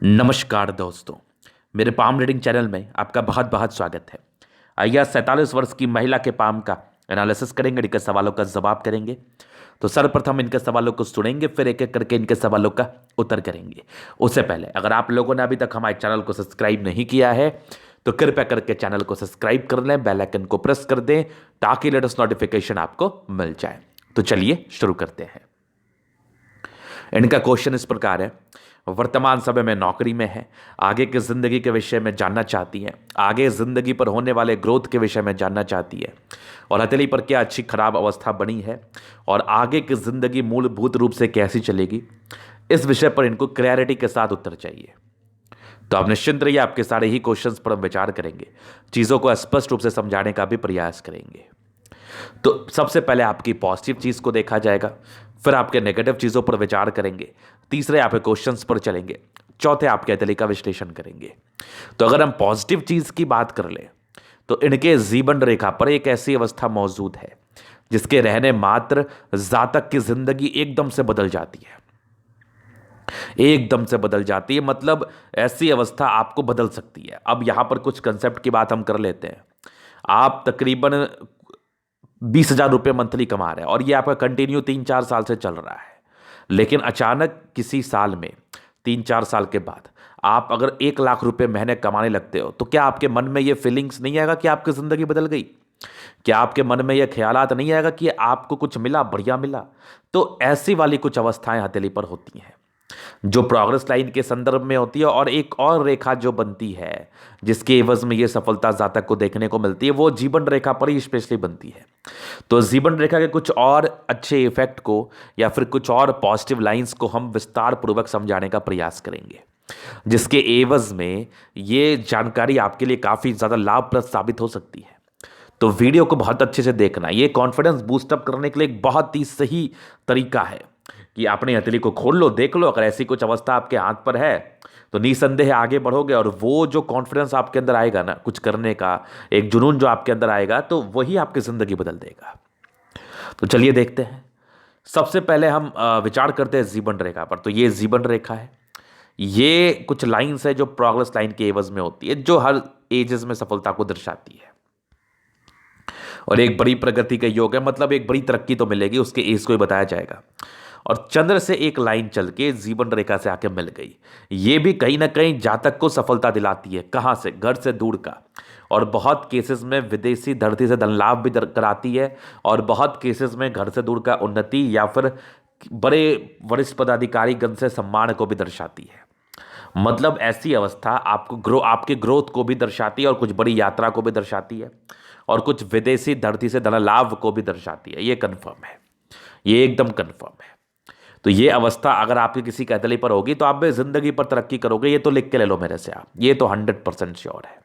नमस्कार दोस्तों। मेरे पाम रीडिंग चैनल में आपका बहुत बहुत स्वागत है। आइए आज 47 वर्ष की महिला के पाम का एनालिसिस करेंगे, इनके सवालों का जवाब करेंगे। तो सर्वप्रथम इनके सवालों को सुनेंगे, फिर एक एक करके इनके सवालों का उत्तर करेंगे। उससे पहले अगर आप लोगों ने अभी तक हमारे चैनल को सब्सक्राइब नहीं किया है तो कृपया करके चैनल को सब्सक्राइब कर लें, बेल आइकन को प्रेस कर दें ताकि लेटेस्ट नोटिफिकेशन आपको मिल जाए। तो चलिए शुरू करते हैं। इनका क्वेश्चन इस प्रकार है। वर्तमान समय में नौकरी में है, आगे की जिंदगी के विषय में जानना चाहती है, आगे जिंदगी पर होने वाले ग्रोथ के विषय में जानना चाहती है, और हथेली पर क्या अच्छी खराब अवस्था बनी है, और आगे की जिंदगी मूलभूत रूप से कैसी चलेगी, इस विषय पर इनको क्लैरिटी के साथ उत्तर चाहिए। तो आप निश्चिंत रहिए, आपके सारे ही क्वेश्चंस पर हम विचार करेंगे, चीज़ों को स्पष्ट रूप से समझाने का भी प्रयास करेंगे। तो सबसे पहले आपकी पॉजिटिव चीज़ को देखा जाएगा, फिर आपके नेगेटिव चीज़ों पर विचार करेंगे, तीसरे आपके क्वेश्चंस पर चलेंगे, चौथे आपके हथेली का विश्लेषण करेंगे। तो अगर हम पॉजिटिव चीज़ की बात कर लें तो इनके जीवन रेखा पर एक ऐसी अवस्था मौजूद है जिसके रहने मात्र जातक की जिंदगी एकदम से बदल जाती है। एकदम से बदल जाती है मतलब ऐसी अवस्था आपको बदल सकती है। अब यहां पर कुछ कंसेप्ट की बात हम कर लेते हैं। आप तकरीबन 20,000 रुपये मंथली कमा रहे हैं और ये आपका कंटिन्यू 3-4 साल से चल रहा है, लेकिन अचानक किसी साल में 3-4 साल के बाद आप अगर 1 लाख रुपए महीने कमाने लगते हो तो क्या आपके मन में ये फीलिंग्स नहीं आएगा कि आपकी ज़िंदगी बदल गई? क्या आपके मन में ये ख्यालात नहीं आएगा कि आपको कुछ मिला, बढ़िया मिला? तो ऐसी वाली कुछ अवस्थाएं हथेली पर होती हैं जो प्रोग्रेस लाइन के संदर्भ में होती है, और एक और रेखा जो बनती है जिसके एवज में ये सफलता जातक को देखने को मिलती है वो जीवन रेखा पर ही स्पेशली बनती है। तो जीवन रेखा के कुछ और अच्छे इफेक्ट को या फिर कुछ और पॉजिटिव लाइंस को हम विस्तार पूर्वक समझाने का प्रयास करेंगे, जिसके एवज में ये जानकारी आपके लिए काफ़ी ज़्यादा लाभप्रद साबित हो सकती है। तो वीडियो को बहुत अच्छे से देखना, ये कॉन्फिडेंस बूस्टअप करने के लिए एक बहुत ही सही तरीका है कि अपनी हथेली को खोल लो, देख लो, अगर ऐसी कुछ अवस्था आपके हाथ पर है तो निसंदेह आगे बढ़ोगे, और वो जो कॉन्फिडेंस आपके अंदर आएगा ना कुछ करने का, एक जुनून जो आपके अंदर आएगा, तो वही आपकी ज़िंदगी बदल देगा। तो चलिए देखते हैं। सबसे पहले हम विचार करते हैं जीवन रेखा पर। तो ये जीवन रेखा है, ये कुछ लाइंस है जो प्रोग्रेस लाइन के एवज में होती है, जो हर एजेस में सफलता को दर्शाती है, और एक बड़ी प्रगति का योग है, मतलब एक बड़ी तरक्की तो मिलेगी, उसके एज को ही बताया जाएगा। और चंद्र से एक लाइन चल के जीवन रेखा से आके मिल गई, ये भी कहीं ना कहीं जातक को सफलता दिलाती है। कहाँ से? घर से दूर का, और बहुत केसेस में विदेशी धरती से धन लाभ भी कराती है, और बहुत केसेस में घर से दूर का उन्नति या फिर बड़े वरिष्ठ पदाधिकारी गण से सम्मान को भी दर्शाती है। मतलब ऐसी अवस्था आपके ग्रोथ को भी दर्शाती है, और कुछ बड़ी यात्रा को भी दर्शाती है, और कुछ विदेशी धरती से धन लाभ को भी दर्शाती है। ये कन्फर्म है, ये एकदम कन्फर्म है। तो ये अवस्था अगर आपकी किसी कैथली पर होगी तो आप भी जिंदगी पर तरक्की करोगे, ये तो लिख के ले लो मेरे से आप, ये तो 100% श्योर है।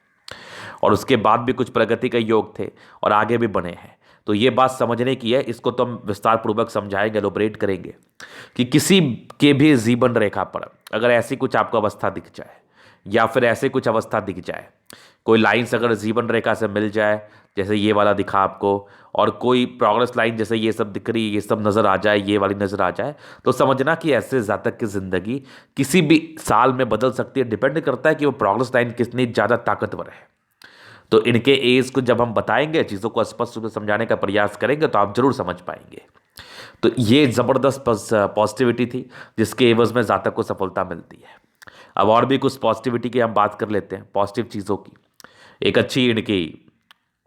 और उसके बाद भी कुछ प्रगति के योग थे और आगे भी बने हैं, तो ये बात समझने की है। इसको तो हम विस्तार पूर्वक समझाएंगे, एलोबरेट करेंगे कि किसी के भी जीवन रेखा पर अगर ऐसी कुछ आपको अवस्था दिख जाए या फिर ऐसे कुछ अवस्था दिख जाए, कोई लाइन्स अगर जीवन रेखा से मिल जाए, जैसे ये वाला दिखा आपको, और कोई प्रोग्रेस लाइन जैसे ये सब दिख रही, ये सब नज़र आ जाए, ये वाली नज़र आ जाए, तो समझना कि ऐसे जातक की ज़िंदगी किसी भी साल में बदल सकती है। डिपेंड करता है कि वो प्रोग्रेस लाइन कितनी ज़्यादा ताकतवर है। तो इनके एज को जब हम बताएंगे, चीज़ों को स्पष्ट रूप से समझाने का प्रयास करेंगे, तो आप जरूर समझ पाएंगे। तो ये ज़बरदस्त पॉजिटिविटी थी जिसके एवज में जातक को सफलता मिलती है। अब और भी कुछ पॉजिटिविटी की हम बात कर लेते हैं, पॉजिटिव चीज़ों की। एक अच्छी इनकी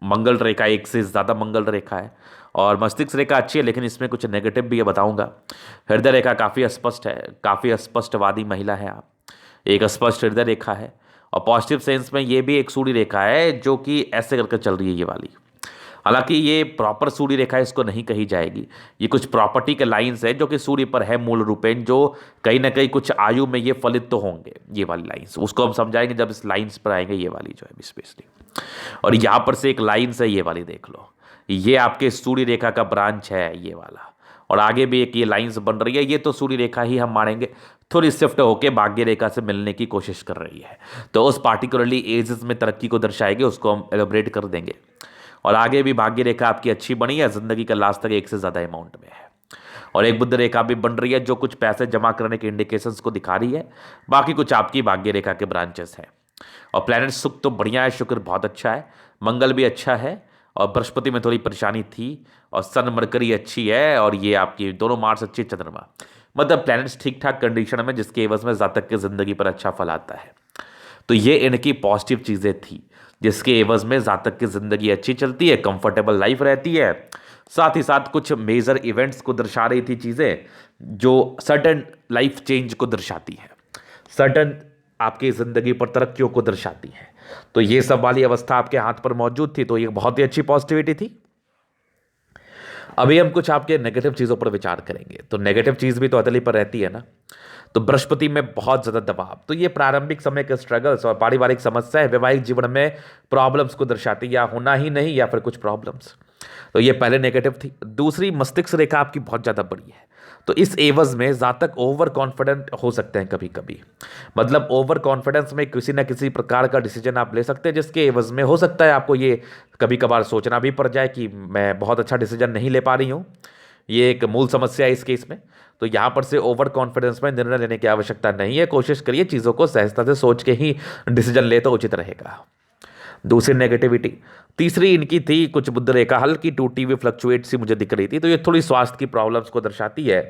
मंगल रेखा, एक से ज़्यादा मंगल रेखा है, और मस्तिष्क रेखा अच्छी है, लेकिन इसमें कुछ नेगेटिव भी है, बताऊंगा। हृदय रेखा काफ़ी स्पष्ट है, काफ़ी स्पष्टवादी महिला है आप, एक स्पष्ट हृदय रेखा है, और पॉजिटिव सेंस में ये भी एक सूर्य रेखा है जो कि ऐसे करके चल रही है ये वाली। हालांकि ये प्रॉपर सूर्य रेखा इसको नहीं कही जाएगी, ये कुछ प्रॉपर्टी के लाइंस है जो कि सूर्य पर है मूल रूपेण, जो कहीं ना कहीं कुछ आयु में ये फलित तो होंगे। ये वाली लाइंस उसको हम समझाएंगे जब इस लाइंस पर आएंगे, ये वाली जो है स्पेशली। और यहाँ पर से एक लाइंस है, ये वाली देख लो, ये आपके सूर्य रेखा का ब्रांच है ये वाला, और आगे भी एक ये लाइंस बन रही है, ये तो सूर्य रेखा ही हम मानेंगे, थोड़ी शिफ्ट होकर भाग्य रेखा से मिलने की कोशिश कर रही है, तो उस पार्टिकुलरली एजेस में तरक्की को दर्शाएगी, उसको हम एलोबरेट कर देंगे। और आगे भी भाग्य रेखा आपकी अच्छी बनी है, जिंदगी का लास्ट तक एक से ज़्यादा अमाउंट में है। और एक बुध रेखा भी बन रही है जो कुछ पैसे जमा करने के इंडिकेशंस को दिखा रही है। बाकी कुछ आपकी भाग्य रेखा के ब्रांचेस हैं। और प्लैनेट सुख तो बढ़िया है, शुक्र बहुत अच्छा है, मंगल भी अच्छा है, और बृहस्पति में थोड़ी परेशानी थी, और सन मरकरी अच्छी है, और ये आपकी दोनों मार्स अच्छी, चंद्रमा, मतलब प्लैनेट्स ठीक ठाक कंडीशन में, जिसके एवज में जातक की जिंदगी पर अच्छा फल आता है। तो ये इनकी पॉजिटिव चीज़ें थी जिसके एवज में जातक की जिंदगी अच्छी चलती है, कंफर्टेबल लाइफ रहती है। साथ ही साथ कुछ मेजर इवेंट्स को दर्शा रही थी चीज़ें जो सर्टन लाइफ चेंज को दर्शाती है, सर्टन आपकी ज़िंदगी पर तरक्कियों को दर्शाती है। तो ये सब वाली अवस्था आपके हाथ पर मौजूद थी, तो ये बहुत ही अच्छी पॉजिटिविटी थी। अभी हम कुछ आपके नेगेटिव चीज़ों पर विचार करेंगे। तो नेगेटिव चीज़ भी तो अतली पर रहती है ना। तो बृहस्पति में बहुत ज़्यादा दबाव, तो ये प्रारंभिक समय के स्ट्रगल्स और पारिवारिक समस्याएं वैवाहिक जीवन में प्रॉब्लम्स को दर्शाती, या होना ही नहीं या फिर कुछ प्रॉब्लम्स। तो ये पहले नेगेटिव थी। दूसरी, मस्तिष्क रेखा आपकी बहुत ज़्यादा बड़ी है, तो इस एवज में जातक ओवर कॉन्फिडेंट हो सकते हैं कभी कभी। मतलब ओवर कॉन्फिडेंस में किसी ना किसी प्रकार का डिसीजन आप ले सकते हैं, जिसके एवज में हो सकता है आपको ये कभी कभार सोचना भी पड़ जाए कि मैं बहुत अच्छा डिसीजन नहीं ले पा रही हूँ। ये एक मूल समस्या है इस केस में। तो यहाँ पर से ओवर कॉन्फिडेंस में निर्णय लेने की आवश्यकता नहीं है। कोशिश करिए चीज़ों को सहजता से सोच के ही डिसीजन ले तो उचित रहेगा। दूसरी नेगेटिविटी, तीसरी इनकी थी कुछ बुध रेखा हल्की टूटी हुई फ्लक्चुएट सी मुझे दिख रही थी, तो ये थोड़ी स्वास्थ्य की प्रॉब्लम्स को दर्शाती है।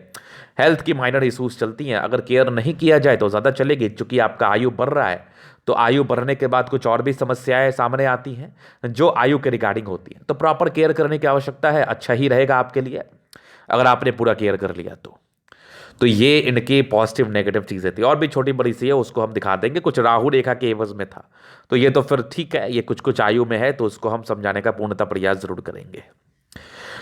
हेल्थ की माइनर इशूज चलती हैं, अगर केयर नहीं किया जाए तो ज़्यादा चलेगी। चूंकि आपका आयु बढ़ रहा है, तो आयु बढ़ने के बाद कुछ और भी समस्याएं सामने आती हैं जो आयु के रिगार्डिंग होती हैं। तो प्रॉपर केयर करने की आवश्यकता है, अच्छा ही रहेगा आपके लिए अगर आपने पूरा केयर कर लिया तो ये इनकी पॉजिटिव नेगेटिव चीज़ें थी। और भी छोटी बड़ी सी है, उसको हम दिखा देंगे। कुछ राहु रेखा के एवज में था, तो ये तो फिर ठीक है, ये कुछ कुछ आयु में है, तो उसको हम समझाने का पूर्णतः प्रयास जरूर करेंगे।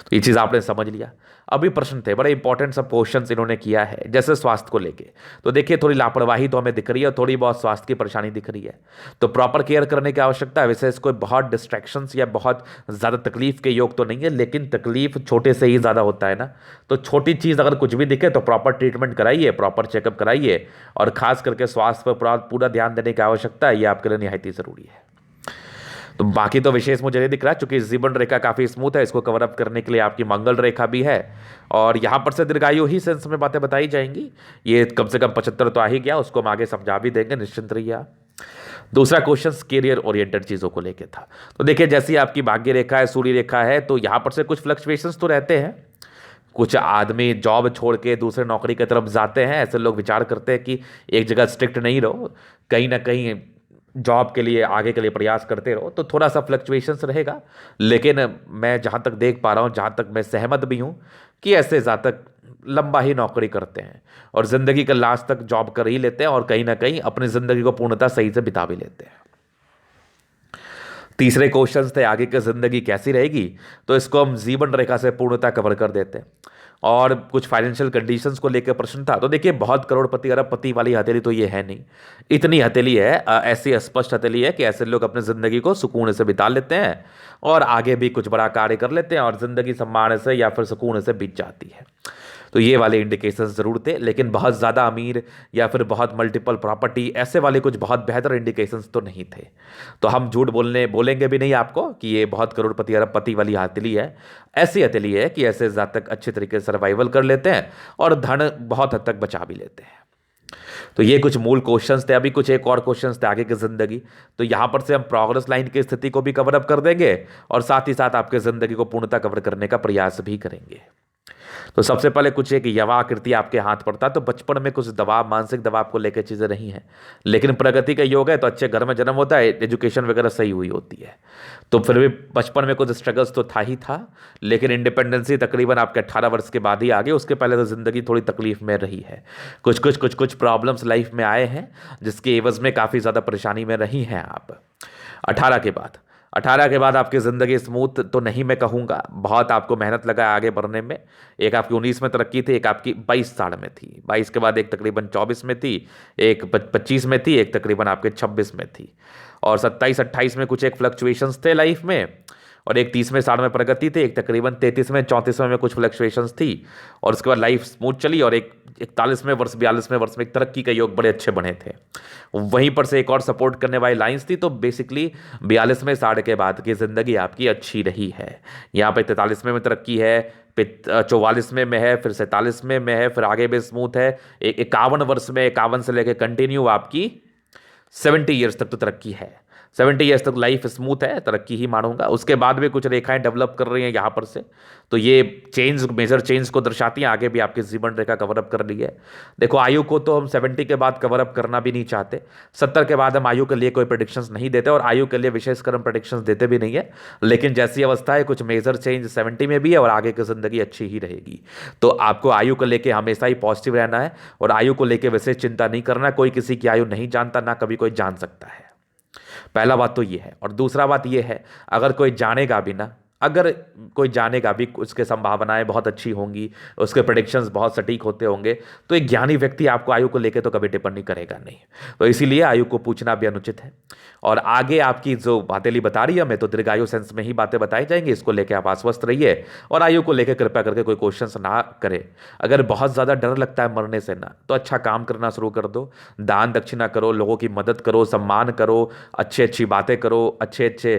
तो ये चीज़ आपने समझ लिया। अभी प्रश्न थे, बड़े इंपॉर्टेंट सब क्वेश्चंस इन्होंने किया है, जैसे स्वास्थ्य को लेके। तो देखिए थोड़ी लापरवाही तो हमें दिख रही है और थोड़ी बहुत स्वास्थ्य की परेशानी दिख रही है, तो प्रॉपर केयर करने की आवश्यकता है। वैसे इसको बहुत डिस्ट्रैक्शंस या बहुत ज़्यादा तकलीफ के योग तो नहीं है, लेकिन तकलीफ छोटे से ही ज़्यादा होता है ना। तो छोटी चीज़ अगर कुछ भी दिखे तो प्रॉपर ट्रीटमेंट कराइए, प्रॉपर चेकअप कराइए, और खास करके स्वास्थ्य पर पूरा ध्यान देने की आवश्यकता है। ये आपके लिए निहायत ही ज़रूरी है। तो बाकी तो विशेष मुझे नहीं दिख रहा, चूंकि जीवन रेखा काफ़ी स्मूथ है, इसको कवर अप करने के लिए आपकी मंगल रेखा भी है, और यहाँ पर से दीर्घायु ही सेंस में बातें बताई जाएंगी। ये कम से कम 75 तो आ ही गया, उसको हम आगे समझा भी देंगे, निश्चिंत रहिए आप। दूसरा क्वेश्चन कैरियर ओरिएंटेड चीज़ों को लेकर था। तो देखिए जैसी आपकी भाग्य रेखा है, सूर्य रेखा है, तो यहाँ पर से कुछ फ्लक्चुएशंस तो रहते हैं। कुछ आदमी जॉब छोड़ के दूसरे नौकरी की तरफ जाते हैं। ऐसे लोग विचार करते हैं कि एक जगह स्ट्रिक्ट नहीं रहो, कहीं ना कहीं जॉब के लिए आगे के लिए प्रयास करते रहो, तो थोड़ा सा फ्लक्चुएशंस रहेगा। लेकिन मैं जहाँ तक देख पा रहा हूँ, जहाँ तक मैं सहमत भी हूँ कि ऐसे जातक लंबा ही नौकरी करते हैं और ज़िंदगी का लास्ट तक जॉब कर ही लेते हैं, और कहीं ना कहीं अपनी ज़िंदगी को पूर्णतः सही से बिता भी लेते हैं। तीसरे क्वेश्चन थे आगे की ज़िंदगी कैसी रहेगी, तो इसको हम जीवन रेखा से पूर्णतः कवर कर देते हैं। और कुछ फाइनेंशियल कंडीशंस को लेकर प्रश्न था। तो देखिए बहुत करोड़पति अरबपति वाली हथेली तो ये है नहीं, इतनी हथेली है, ऐसी स्पष्ट हथेली है कि ऐसे लोग अपनी ज़िंदगी को सुकून से बिता लेते हैं और आगे भी कुछ बड़ा कार्य कर लेते हैं, और ज़िंदगी सम्मान से या फिर सुकून से बीत जाती है। तो ये वाले इंडिकेशंस ज़रूर थे, लेकिन बहुत ज़्यादा अमीर या फिर बहुत मल्टीपल प्रॉपर्टी, ऐसे वाले कुछ बहुत बेहतर इंडिकेशंस तो नहीं थे। तो हम झूठ बोलेंगे भी नहीं आपको कि ये बहुत करोड़पति अरबपति वाली हथेली है। ऐसी हथेली है कि ऐसे जातक अच्छे तरीके से सर्वाइवल कर लेते हैं और धन बहुत हद तक बचा भी लेते हैं। तो ये कुछ मूल क्वेश्चंस थे। अभी कुछ एक और क्वेश्चंस थे आगे की ज़िंदगी, तो यहाँ पर से हम प्रोग्रेस लाइन की स्थिति को भी कवर अप कर देंगे और साथ ही साथ आपके ज़िंदगी को पूर्णतः कवर करने का प्रयास भी करेंगे। तो सबसे पहले कुछ एक यवा आकृति आपके हाथ पर था। तो बचपन में कुछ दबाव, मानसिक दबाव को लेकर चीज़ें रही हैं, लेकिन प्रगति का योग है, तो अच्छे घर में जन्म होता है, एजुकेशन वगैरह सही हुई होती है। तो फिर भी बचपन में कुछ स्ट्रगल्स तो था ही था, लेकिन इंडिपेंडेंसी तकरीबन आपके 18 वर्ष के बाद ही आ गई। उसके पहले तो ज़िंदगी थोड़ी तकलीफ में रही है, कुछ प्रॉब्लम्स लाइफ में आए हैं जिसके एवज में काफ़ी ज़्यादा परेशानी में रही हैं आप। 18 के बाद आपकी ज़िंदगी स्मूथ तो नहीं मैं कहूँगा, बहुत आपको मेहनत लगा आगे बढ़ने में। एक आपकी 19 में तरक्की थी, एक आपकी 22 साल में थी, 22 के बाद एक तकरीबन 24 में थी, एक 25 में थी, एक तकरीबन आपके 26 में थी, और 27-28 में कुछ एक फ्लक्चुएशंस थे लाइफ में, और एक 30वें साल में प्रगति थी, एक तकरीबन 33वें 34वें में कुछ फ्लक्चुएशंस थी, और उसके बाद लाइफ स्मूथ चली, और एक 41वें वर्ष 42वें वर्ष में एक तरक्की के योग बड़े अच्छे बने थे। वहीं पर से एक और सपोर्ट करने वाली लाइंस थी। तो बेसिकली 42वें साल के बाद की ज़िंदगी आपकी अच्छी रही है। यहाँ पे 43वें में तरक्की है, 44वें में है, फिर 47वें में है, फिर आगे भी स्मूथ है। 51 वर्ष में, 51 से लेकर कंटिन्यू आपकी 70 ईयर्स तक तो तरक्की है। 70 ईयर्स तक लाइफ स्मूथ है, तरक्की ही मानूंगा। उसके बाद भी कुछ रेखाएं डेवलप कर रही हैं यहाँ पर से, तो ये चेंज, मेजर चेंज को दर्शाती हैं। आगे भी आपकी जीवन रेखा कवर अप कर ली है। देखो, आयु को तो हम 70 के बाद कवर अप करना भी नहीं चाहते। 70 के बाद हम आयु के लिए कोई प्रेडिक्शंस नहीं देते, और आयु के लिए विशेषकर हम प्रेडिक्शंस देते भी नहीं है। लेकिन जैसी अवस्था है, कुछ मेजर चेंज 70 में भी है, और आगे की जिंदगी अच्छी ही रहेगी। तो आपको आयु को लेकर हमेशा ही पॉजिटिव रहना है, और आयु को लेकर विशेष चिंता नहीं करना। कोई किसी की आयु नहीं जानता, ना कभी कोई जान सकता है। पहला बात तो ये है। और दूसरा बात ये है, अगर कोई जानेगा भी ना, अगर कोई जानेगा भी, उसके संभावनाएं बहुत अच्छी होंगी, उसके प्रेडिक्शंस बहुत सटीक होते होंगे, तो एक ज्ञानी व्यक्ति आपको आयु को लेकर तो कभी टिप्पणी करेगा नहीं। तो इसीलिए आयु को पूछना भी अनुचित है। और आगे आपकी जो बातें बता रही है हमें, तो दीर्घायु सेंस में ही बातें बताई जाएंगी। इसको लेकर आप आश्वस्त रहिए, और आयु को लेकर कृपया करके कोई क्वेश्चन ना करे। अगर बहुत ज़्यादा डर लगता है मरने से ना, तो अच्छा काम करना शुरू कर दो। दान दक्षिणा करो, लोगों की मदद करो, सम्मान करो, अच्छी अच्छी बातें करो, अच्छे अच्छे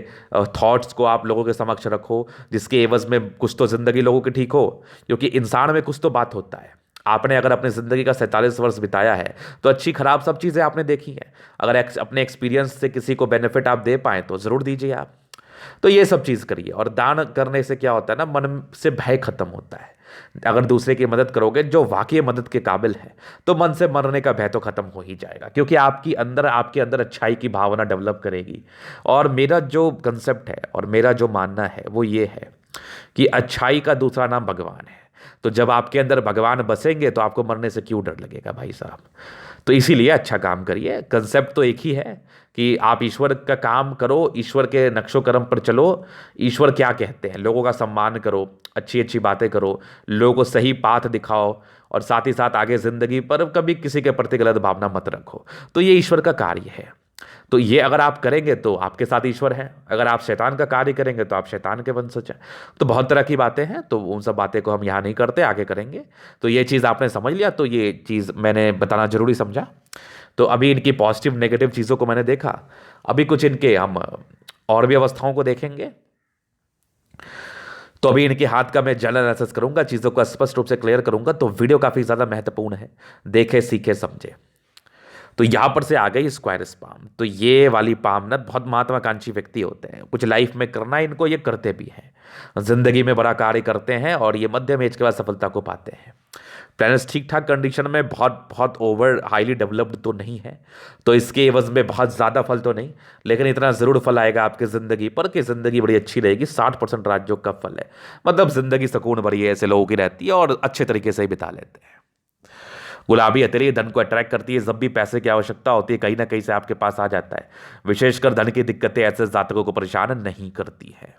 थॉट्स को आप लोगों के समक्ष रखो, जिसके एवज में कुछ तो जिंदगी लोगों की ठीक हो। क्योंकि इंसान में कुछ तो बात होता है। आपने अगर अपनी जिंदगी का 47 वर्ष बिताया है, तो अच्छी खराब सब चीजें आपने देखी हैं। अगर अपने एक्सपीरियंस से किसी को बेनिफिट आप दे पाए, तो जरूर दीजिए आप। तो ये सब चीज करिए। और दान करने से क्या होता है ना, मन से भय खत्म होता है। अगर दूसरे की मदद करोगे जो वाकई मदद के काबिल है, तो मन से मरने का भय तो खत्म हो ही जाएगा। क्योंकि आपके अंदर अच्छाई की भावना डेवलप करेगी। और मेरा जो कंसेप्ट है और मेरा जो मानना है वो ये है कि अच्छाई का दूसरा नाम भगवान है। तो जब आपके अंदर भगवान बसेंगे, तो आपको मरने से क्यों डर लगेगा भाई साहब। तो इसीलिए अच्छा काम करिए। कंसेप्ट तो एक ही है कि आप ईश्वर का काम करो, ईश्वर के नक्शो कर्म पर चलो। ईश्वर क्या कहते हैं, लोगों का सम्मान करो, अच्छी अच्छी बातें करो, लोगों को सही पाथ दिखाओ, और साथ ही साथ आगे जिंदगी पर कभी किसी के प्रति गलत भावना मत रखो। तो ये ईश्वर का कार्य है। तो ये अगर आप करेंगे, तो आपके साथ ईश्वर है। अगर आप शैतान का कार्य करेंगे, तो आप शैतान के वंशज हैं। तो बहुत तरह की बातें हैं, तो उन सब बातें को हम यहाँ नहीं करते, आगे करेंगे। तो ये चीज़ आपने समझ लिया, तो ये चीज़ मैंने बताना जरूरी समझा। तो अभी इनकी पॉजिटिव नेगेटिव चीज़ों को मैंने देखा। अभी कुछ इनके हम और भी अवस्थाओं को देखेंगे। तो अभी इनके हाथ का मैं जल एनालिसिस करूंगा, चीज़ों को स्पष्ट रूप से क्लियर करूंगा। तो वीडियो काफ़ी ज़्यादा महत्वपूर्ण है, देखे सीखे समझे। तो यहां पर से आ गई स्क्वायरस पाम। तो ये वाली पाम ना बहुत महत्वाकांक्षी व्यक्ति होते हैं, कुछ लाइफ में करना है इनको, ये करते भी हैं, जिंदगी में बड़ा कार्य करते हैं, और ये मध्यम एज के बाद सफलता को पाते हैं। प्लैनेट्स ठीक ठाक कंडीशन में, बहुत बहुत ओवर हाईली डेवलप्ड तो नहीं है, तो इसके एवज में बहुत ज़्यादा फल तो नहीं, लेकिन इतना ज़रूर फल आएगा आपकी ज़िंदगी पर कि ज़िंदगी बड़ी अच्छी रहेगी। 60% राजयोग का फल है, मतलब ज़िंदगी सुकून भरी ऐसे लोगों की रहती है, और अच्छे तरीके से ही बिता लेते हैं। गुलाबी हथेली धन को अट्रैक्ट करती है। जब भी पैसे की आवश्यकता होती है, कहीं ना कहीं से आपके पास आ जाता है। विशेषकर धन की दिक्कतें ऐसे जातकों को परेशान नहीं करती है।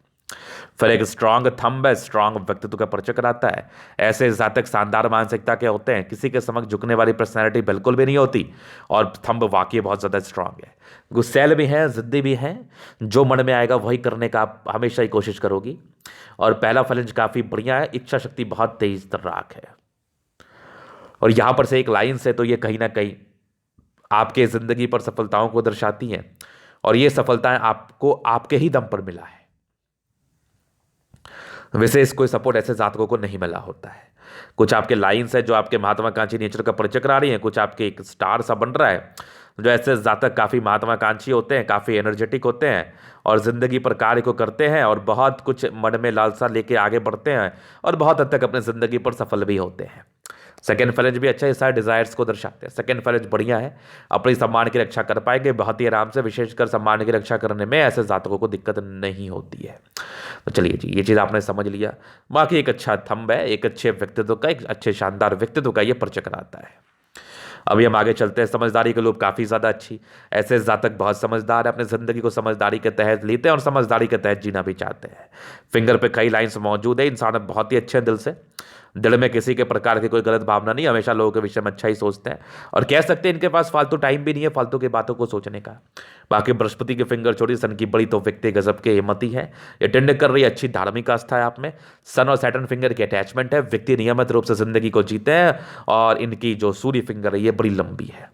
फिर एक स्ट्रांग थंब है, स्ट्रांग व्यक्तित्व का परिचय कराता है। ऐसे जातक शानदार मानसिकता के होते हैं, किसी के समक्ष झुकने वाली पर्सनैलिटी बिल्कुल भी नहीं होती, और थंब वाकई बहुत ज़्यादा स्ट्रांग है। गुस्सैल भी हैं, जिद्दी भी हैं, जो मन में आएगा वही करने का आप हमेशा ही कोशिश करोगी। और पहला फलंज काफ़ी बढ़िया है, इच्छा शक्ति बहुत तेज तर्राक है। और यहां पर से एक लाइन से तो ये कहीं ना कहीं आपके जिंदगी पर सफलताओं को दर्शाती हैं, और ये सफलताएं आपको आपके ही दम पर मिला है। विशेष कोई सपोर्ट ऐसे जातकों को नहीं मिला होता है। कुछ आपके लाइन्स है जो आपके महत्वाकांक्षी नेचर का परिचय करा रही हैं, कुछ आपके एक स्टार सा बन रहा है। जो ऐसे जातक काफ़ी महत्वाकांक्षी होते हैं, काफ़ी एनर्जेटिक होते हैं, और ज़िंदगी पर कार्य को करते हैं, और बहुत कुछ मन में लालसा लेके आगे बढ़ते हैं, और बहुत हद तक अपने ज़िंदगी पर सफल भी होते हैं। सेकेंड फलज भी अच्छा हिस्सा डिजायर्स को दर्शाते हैं। सेकेंड फलज बढ़िया है, अपनी सम्मान की रक्षा कर पाएंगे बहुत ही आराम से। विशेषकर सम्मान की रक्षा करने में ऐसे जातकों को दिक्कत नहीं होती है। तो चलिए जी, ये चीज़ आपने समझ लिया। बाकी एक अच्छा थंब है, एक अच्छे व्यक्तित्व का, एक अच्छे शानदार व्यक्तित्व का ये परिचय कराता है। अभी हम आगे चलते हैं। समझदारी के लोग काफ़ी ज़्यादा अच्छी, ऐसे जातक बहुत समझदार है, अपने ज़िंदगी को समझदारी के तहत लेते हैं और समझदारी के तहत जीना भी चाहते हैं। फिंगर पे कई लाइंस मौजूद है। इंसान बहुत ही अच्छे हैं दिल से, दिल में किसी के प्रकार की कोई गलत भावना नहीं, हमेशा लोगों के विषय में अच्छा ही सोचते हैं, और कह सकते हैं इनके पास फालतू टाइम भी नहीं है फालतू की बातों को सोचने का। बाकी बृहस्पति के फिंगर छोड़ी, सन की बड़ी तो व्यक्ति गजब के हिम्मती है, ये टेंड कर रही है, अच्छी धार्मिक आस्था है आप में। सन और सैटर्न फिंगर की अटैचमेंट है, व्यक्ति नियमित रूप से जिंदगी को जीते हैं, और इनकी जो सूर्य फिंगर है ये बड़ी लंबी है।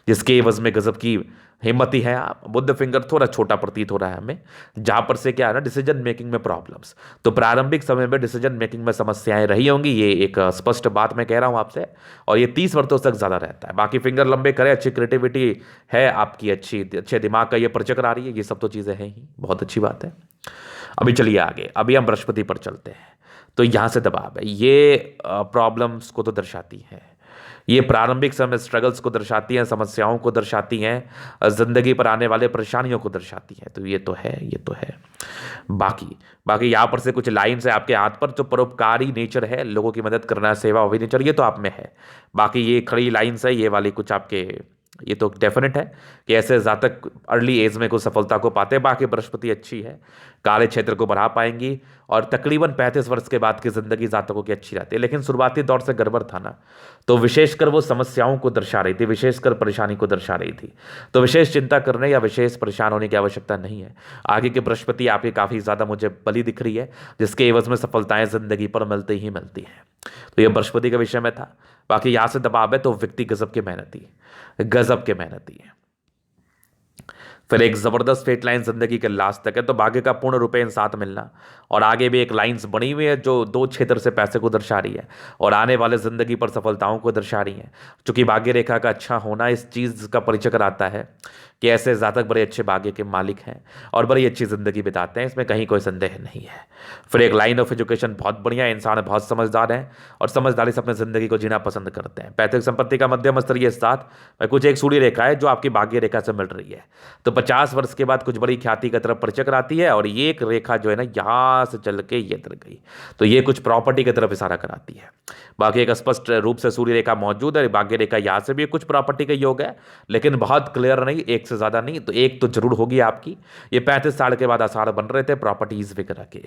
जिसके एवज में गजब की हिम्मती है आप। बुद्ध फिंगर थोड़ा छोटा प्रतीत हो रहा है हमें, जहां पर से क्या है ना, डिसीजन मेकिंग में प्रॉब्लम्स। तो प्रारंभिक समय में डिसीजन मेकिंग में समस्याएं रही होंगी, ये एक स्पष्ट बात मैं कह रहा हूं आपसे। और ये 30 वर्षों तक ज्यादा रहता है। बाकी फिंगर लंबे करें, अच्छी क्रिएटिविटी है आपकी, अच्छे दिमाग का ये प्रचक्र आ रही है, ये सब तो चीजें हैं ही, बहुत अच्छी बात है। अभी चलिए आगे, अभी हम बृहस्पति पर चलते हैं। तो यहां से दबाव है, ये प्रॉब्लम्स को तो दर्शाती है, ये प्रारंभिक समय स्ट्रगल्स को दर्शाती हैं, समस्याओं को दर्शाती हैं, जिंदगी पर आने वाले परेशानियों को दर्शाती हैं। तो ये तो है, ये तो है। बाकी बाकी यहाँ पर से कुछ लाइन्स है आपके हाथ पर, जो परोपकारी नेचर है, लोगों की मदद करना, सेवा वही नेचर, ये तो आप में है। बाकी ये खड़ी लाइन्स है, ये वाली कुछ आपके, ये तो डेफिनेट है कि ऐसे जातक अर्ली एज में कुछ सफलता को पाते हैं। बाकी बृहस्पति अच्छी है, कार्य क्षेत्र को बढ़ा पाएंगी, और तकरीबन 35 वर्ष के बाद की जिंदगी जातकों की अच्छी रहती है। लेकिन शुरुआती दौर से गड़बड़ था ना, तो विशेषकर वो समस्याओं को दर्शा रही थी, विशेषकर परेशानी को दर्शा रही थी। तो विशेष चिंता करने या विशेष परेशान होने की आवश्यकता नहीं है। आगे की बृहस्पति आपकी काफ़ी ज़्यादा मुझे बली दिख रही है, जिसके एवज में सफलताएं जिंदगी पर मिलती ही मिलती हैं। तो ये बृहस्पति के विषय में था। बाकी यहाँ से दबाव है तो व्यक्ति गजब के मेहनती, गजब के मेहनती है। फिर एक जबरदस्त फेट लाइन जिंदगी के लास्ट तक है, तो भाग्य का पूर्ण रूपेण साथ मिलना। और आगे भी एक लाइंस बनी हुई है जो 2 क्षेत्र से पैसे को दर्शा रही है और आने वाले जिंदगी पर सफलताओं को दर्शा रही है। चूंकि भाग्य रेखा का अच्छा होना इस चीज का परिचय कराता है कि ऐसे जातक बड़े अच्छे भाग्य के मालिक हैं और बड़ी अच्छी जिंदगी बिताते हैं, इसमें कहीं कोई संदेह नहीं है। फिर एक लाइन ऑफ एजुकेशन बहुत बढ़िया है, इंसान बहुत समझदार है और समझदारी से अपनी जिंदगी को जीना पसंद करते हैं। पैतृक संपत्ति का मध्यम स्तरीय साथ कुछ एक सूर्य रेखा है जो आपकी भाग्य रेखा से मिल रही है। तो 50 वर्ष के बाद कुछ बड़ी ख्याति की तरफ परिचय कराती है, और ये एक रेखा जो है ना, यहाँ से चल के ये तर गई, तो ये कुछ प्रॉपर्टी की तरफ इशारा कराती है। बाकी एक स्पष्ट रूप से सूर्य रेखा मौजूद है, भाग्य रेखा यहाँ से भी कुछ प्रॉपर्टी का योग है, लेकिन बहुत क्लियर नहीं, एक से ज्यादा नहीं, तो एक तो जरूर होगी आपकी। ये 35 साल के बाद आसार बन रहे थे प्रॉपर्टीज वगैरह के।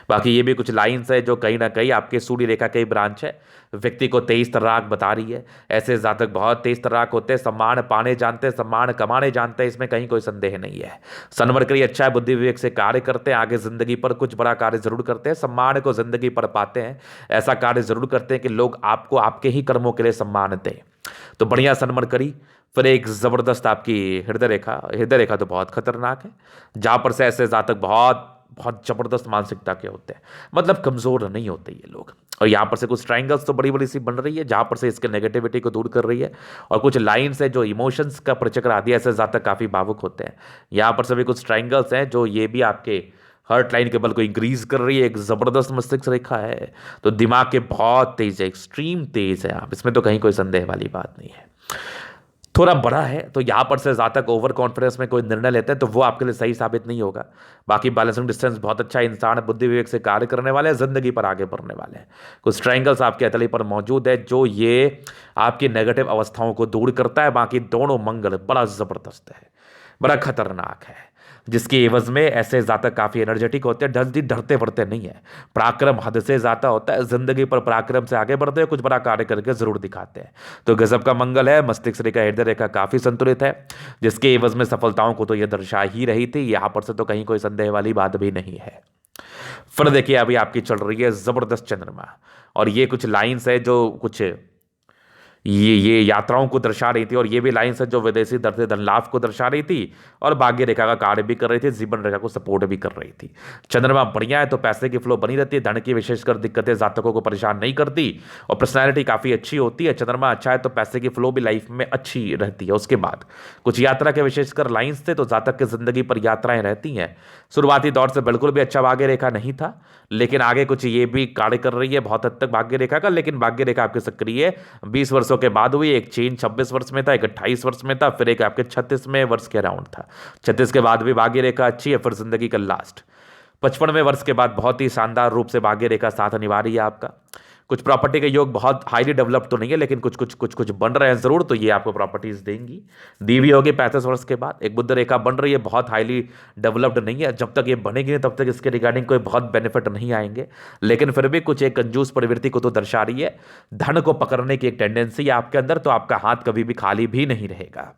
बाकी ये भी कुछ लाइंस है जो कहीं ना कहीं आपके सूर्य रेखा के ब्रांच है, व्यक्ति को तेज तर्राक बता रही है। ऐसे जातक बहुत तेज तर्राक होते हैं, सम्मान पाने जानते हैं, सम्मान कमाने जानते हैं, इसमें कहीं कोई संदेह नहीं है। सनवर के लिए अच्छा है, बुद्धि विवेक से कार्य करते हैं, आगे जिंदगी पर कुछ बड़ा कार्य जरूर करते हैं, सम्मान को जिंदगी पर पाते हैं, ऐसा कार्य जरूर करते हैं कि लोग आपको आपके ही कर्मों के लिए सम्मान दें। तो बढ़िया सनमन करी। फिर एक जबरदस्त आपकी हृदय रेखा, हृदय रेखा तो बहुत खतरनाक है, जहां पर से ऐसे जातक बहुत बहुत जबरदस्त मानसिकता के होते हैं, मतलब कमजोर नहीं होते ये लोग। और यहाँ पर से कुछ ट्राइंगल्स तो बड़ी बड़ी सी बन रही है, जहां पर से इसके नेगेटिविटी को दूर कर रही है, और कुछ लाइंस है जो इमोशंस का प्रचक्र आदि, ऐसे जातक काफी भावुक होते हैं। यहाँ पर सभी कुछ ट्राइंगल्स हैं जो ये भी आपके हर्ट लाइन के बल को इंक्रीज कर रही है। एक जबरदस्त मस्तिष्क रेखा है, तो दिमाग के बहुत तेज है, एक्सट्रीम तेज है आप, इसमें तो कहीं कोई संदेह वाली बात नहीं है। थोड़ा बड़ा है, तो यहां पर से जातक ओवर कॉन्फिडेंस में कोई निर्णय लेते हैं तो वो आपके लिए सही साबित नहीं होगा। बाकी बैलेंसिंग डिस्टेंस बहुत अच्छा, इंसान बुद्धि विवेक से कार्य करने वाले हैं, जिंदगी पर आगे बढ़ने वाले हैं। कुछ ट्रायंगल्स आपके हथेली पर मौजूद है जो ये आपकी नेगेटिव अवस्थाओं को दूर करता है। बाकी दोनों मंगल बड़ा जबरदस्त है, बड़ा खतरनाक है, जिसके एवज में ऐसे जातक काफी एनर्जेटिक होते हैं, जल्दी डरते बढ़ते नहीं है, पराक्रम हद से ज्यादा होता है, जिंदगी पर पराक्रम से आगे बढ़ते हैं, कुछ बड़ा कार्य करके जरूर दिखाते हैं। तो गजब का मंगल है, मस्तिष्क रेखा हृदय रेखा काफी संतुलित है, जिसके एवज में सफलताओं को तो यह दर्शा ही रही थी, यहां पर से तो कहीं कोई संदेह वाली बात भी नहीं है। फिर देखिए अभी आपकी चल रही है जबरदस्त चंद्रमा, और ये कुछ लाइंस है जो कुछ ये यात्राओं को दर्शा रही थी, और ये भी लाइंस है जो विदेशी दर से धन लाभ को दर्शा रही थी, और भाग्य रेखा का कार्य भी कर रही थी, जीवन रेखा को सपोर्ट भी कर रही थी। चंद्रमा बढ़िया है तो पैसे की फ्लो बनी रहती है, धन की विशेषकर दिक्कतें जातकों को परेशान नहीं करती, और पर्सनैलिटी काफी अच्छी होती है। चंद्रमा अच्छा है तो पैसे की फ्लो भी लाइफ में अच्छी रहती है। उसके बाद कुछ यात्रा के विशेषकर लाइन्स थे, तो जातक की जिंदगी पर यात्राएं रहती हैं। शुरुआती दौर से बिल्कुल भी अच्छा भाग्य रेखा नहीं था, लेकिन आगे कुछ ये भी कार्य कर रही है बहुत हद तक भाग्य रेखा का। लेकिन भाग्य रेखा आपके सक्रिय 20 वर्षों के बाद हुई, एक चेंज 26 वर्ष में था, एक 28 वर्ष में था, फिर एक आपके 36वें वर्ष के अराउंड था। 36 के बाद भी भाग्य रेखा अच्छी है, फिर जिंदगी का लास्ट 55वें वर्ष के बाद बहुत ही शानदार रूप से भाग्य रेखा साथ अनिवार्य है आपका। कुछ प्रॉपर्टी के योग बहुत हाईली डेवलप्ड तो नहीं है, लेकिन कुछ कुछ कुछ कुछ बन रहे हैं जरूर, तो ये आपको प्रॉपर्टीज देंगी, दी भी होगी 35 वर्ष के बाद। एक बुद्ध रेखा बन रही है, बहुत हाईली डेवलप्ड नहीं है, जब तक ये बनेगी तब तक इसके रिगार्डिंग कोई बहुत बेनिफिट नहीं आएंगे, लेकिन फिर भी कुछ एक कंजूस प्रवृत्ति को तो दर्शा रही है। धन को पकड़ने की एक टेंडेंसी है आपके अंदर, तो आपका हाथ कभी भी खाली भी नहीं रहेगा।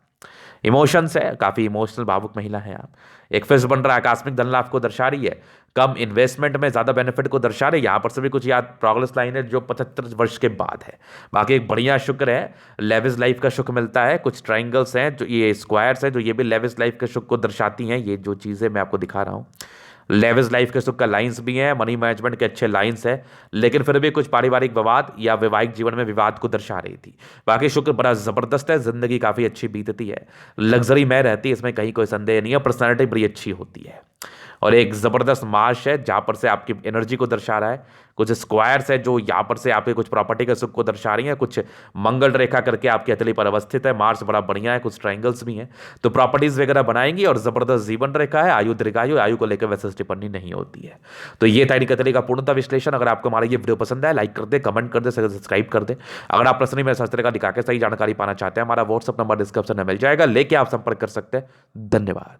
इमोशंस है, काफी इमोशनल भावुक महिला है आप। एक फिश बन रहा है, आकस्मिक धन लाभ को दर्शा रही है, कम इन्वेस्टमेंट में ज़्यादा बेनिफिट को दर्शा रहे। यहाँ पर से भी कुछ याद प्रोग्रेस लाइन है जो 75 वर्ष के बाद है। बाकी एक बढ़िया शुक्र है, लेविस लाइफ का शुक्र मिलता है। कुछ ट्राइंगल्स हैं जो ये स्क्वायर्स हैं जो ये भी लेविस लाइफ के शुक्र को दर्शाती हैं। ये जो चीज़ें मैं आपको दिखा रहा हूँ, लेविस लाइफ के सुख का लाइंस भी हैं, मनी मैनेजमेंट के अच्छे लाइंस है, लेकिन फिर भी कुछ पारिवारिक विवाद या वैवाहिक जीवन में विवाद को दर्शा रही थी। बाकी शुक्र बड़ा जबरदस्त है, जिंदगी काफी अच्छी बीतती है, लग्जरी में रहती है, इसमें कहीं कोई संदेह नहीं है, पर्सनैलिटी बड़ी अच्छी होती है। और एक जबरदस्त मार्श है जहां पर से आपकी एनर्जी को दर्शा रहा है। कुछ स्क्वायर्स है जो यहाँ पर से आपके कुछ प्रॉपर्टी के सुख को दर्शा रही हैं, कुछ मंगल रेखा करके आपकी हथेली पर अवस्थित है, मार्स बड़ा बढ़िया है, कुछ ट्राइंगल्स भी हैं, तो प्रॉपर्टीज वगैरह बनाएंगी। और जबरदस्त जीवन रेखा है, आयु दीर्घायु, आयु को लेकर वैसे टिप्पणी नहीं होती है। तो ये था हथेली का पूर्णतः विश्लेषण। अगर आपको हमारा ये वीडियो पसंद है, लाइक कर दे, कमेंट कर दे, सब्सक्राइब कर दे। अगर आप पर्सनली मेरे शास्त्र का दिखा के सही जानकारी पाना चाहते हैं, हमारा व्हाट्सअप नंबर डिस्क्रिप्शन में मिल जाएगा, लेके आप संपर्क कर सकते हैं। धन्यवाद।